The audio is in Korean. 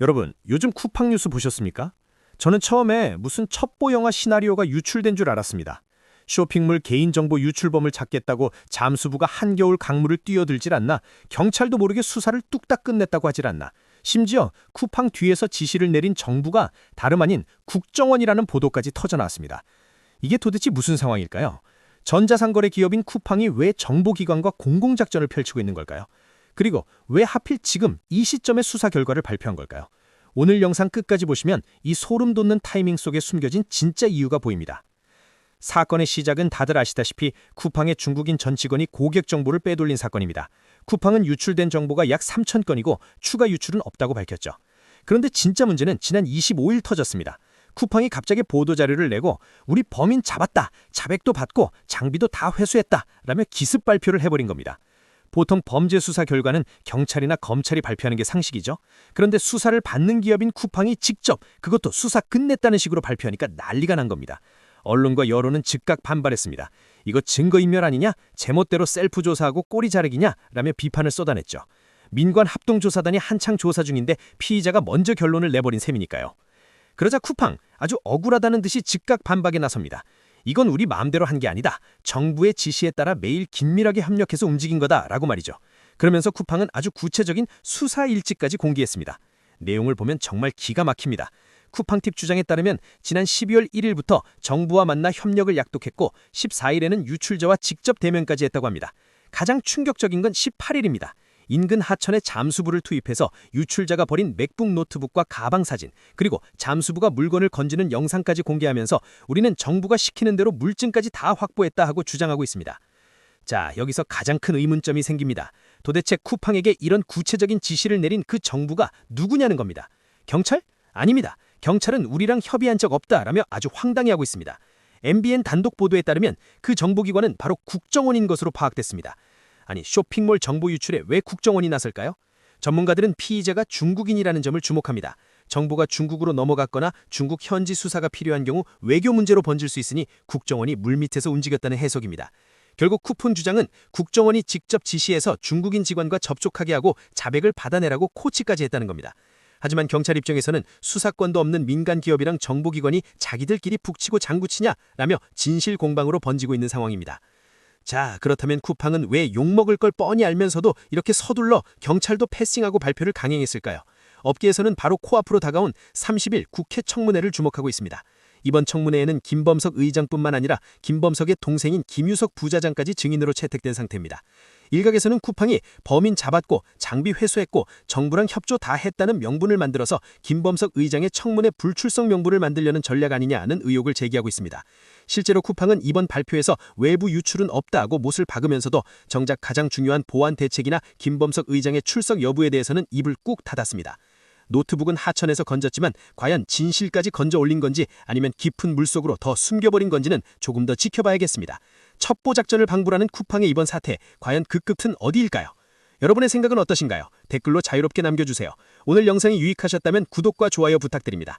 여러분, 요즘 쿠팡 뉴스 보셨습니까? 저는 처음에 무슨 첩보 영화 시나리오가 유출된 줄 알았습니다. 쇼핑몰 개인정보 유출범을 잡겠다고 잠수부가 한겨울 강물을 뛰어들질 않나, 경찰도 모르게 수사를 뚝딱 끝냈다고 하질 않나, 심지어 쿠팡 뒤에서 지시를 내린 정부가 다름 아닌 국정원이라는 보도까지 터져나왔습니다. 이게 도대체 무슨 상황일까요? 전자상거래 기업인 쿠팡이 왜 정보기관과 공공작전을 펼치고 있는 걸까요? 그리고 왜 하필 지금 이 시점에 수사 결과를 발표한 걸까요? 오늘 영상 끝까지 보시면 이 소름 돋는 타이밍 속에 숨겨진 진짜 이유가 보입니다. 사건의 시작은 다들 아시다시피 쿠팡의 중국인 전 직원이 고객 정보를 빼돌린 사건입니다. 쿠팡은 유출된 정보가 약 3,000건이고 추가 유출은 없다고 밝혔죠. 그런데 진짜 문제는 지난 25일 터졌습니다. 쿠팡이 갑자기 보도자료를 내고 우리 범인 잡았다, 자백도 받고 장비도 다 회수했다 라며 기습 발표를 해버린 겁니다. 보통 범죄 수사 결과는 경찰이나 검찰이 발표하는 게 상식이죠. 그런데 수사를 받는 기업인 쿠팡이 직접 그것도 수사 끝냈다는 식으로 발표하니까 난리가 난 겁니다. 언론과 여론은 즉각 반발했습니다. 이거 증거인멸 아니냐? 제멋대로 셀프 조사하고 꼬리 자르기냐? 라며 비판을 쏟아냈죠. 민관 합동조사단이 한창 조사 중인데 피의자가 먼저 결론을 내버린 셈이니까요. 그러자 쿠팡 아주 억울하다는 듯이 즉각 반박에 나섭니다. 이건 우리 마음대로 한 게 아니다. 정부의 지시에 따라 매일 긴밀하게 협력해서 움직인 거다라고 말이죠. 그러면서 쿠팡은 아주 구체적인 수사 일지까지 공개했습니다. 내용을 보면 정말 기가 막힙니다. 쿠팡팁 주장에 따르면 지난 12월 1일부터 정부와 만나 협력을 약속했고 14일에는 유출자와 직접 대면까지 했다고 합니다. 가장 충격적인 건 18일입니다. 인근 하천에 잠수부를 투입해서 유출자가 버린 맥북 노트북과 가방 사진, 그리고 잠수부가 물건을 건지는 영상까지 공개하면서 우리는 정부가 시키는 대로 물증까지 다 확보했다 하고 주장하고 있습니다. 자, 여기서 가장 큰 의문점이 생깁니다. 도대체 쿠팡에게 이런 구체적인 지시를 내린 그 정부가 누구냐는 겁니다. 경찰? 아닙니다. 경찰은 우리랑 협의한 적 없다라며 아주 황당해하고 있습니다. MBN 단독 보도에 따르면 그 정보기관은 바로 국정원인 것으로 파악됐습니다. 아니, 쇼핑몰 정보 유출에 왜 국정원이 나설까요? 전문가들은 피의자가 중국인이라는 점을 주목합니다. 정보가 중국으로 넘어갔거나 중국 현지 수사가 필요한 경우 외교 문제로 번질 수 있으니 국정원이 물밑에서 움직였다는 해석입니다. 결국 쿠폰 주장은 국정원이 직접 지시해서 중국인 직원과 접촉하게 하고 자백을 받아내라고 코치까지 했다는 겁니다. 하지만 경찰 입장에서는 수사권도 없는 민간 기업이랑 정보기관이 자기들끼리 북치고 장구치냐라며 진실 공방으로 번지고 있는 상황입니다. 자, 그렇다면 쿠팡은 왜 욕먹을 걸 뻔히 알면서도 이렇게 서둘러 경찰도 패싱하고 발표를 강행했을까요? 업계에서는 바로 코앞으로 다가온 30일 국회 청문회를 주목하고 있습니다. 이번 청문회에는 김범석 의장뿐만 아니라 김범석의 동생인 김유석 부자장까지 증인으로 채택된 상태입니다. 일각에서는 쿠팡이 범인 잡았고 장비 회수했고 정부랑 협조 다 했다는 명분을 만들어서 김범석 의장의 청문회 불출석 명분을 만들려는 전략 아니냐는 의혹을 제기하고 있습니다. 실제로 쿠팡은 이번 발표에서 외부 유출은 없다고 못을 박으면서도 정작 가장 중요한 보안 대책이나 김범석 의장의 출석 여부에 대해서는 입을 꾹 닫았습니다. 노트북은 하천에서 건졌지만 과연 진실까지 건져 올린 건지 아니면 깊은 물속으로 더 숨겨버린 건지는 조금 더 지켜봐야겠습니다. 첩보 작전을 방불하는 쿠팡의 이번 사태, 과연 그 끝은 어디일까요? 여러분의 생각은 어떠신가요? 댓글로 자유롭게 남겨주세요. 오늘 영상이 유익하셨다면 구독과 좋아요 부탁드립니다.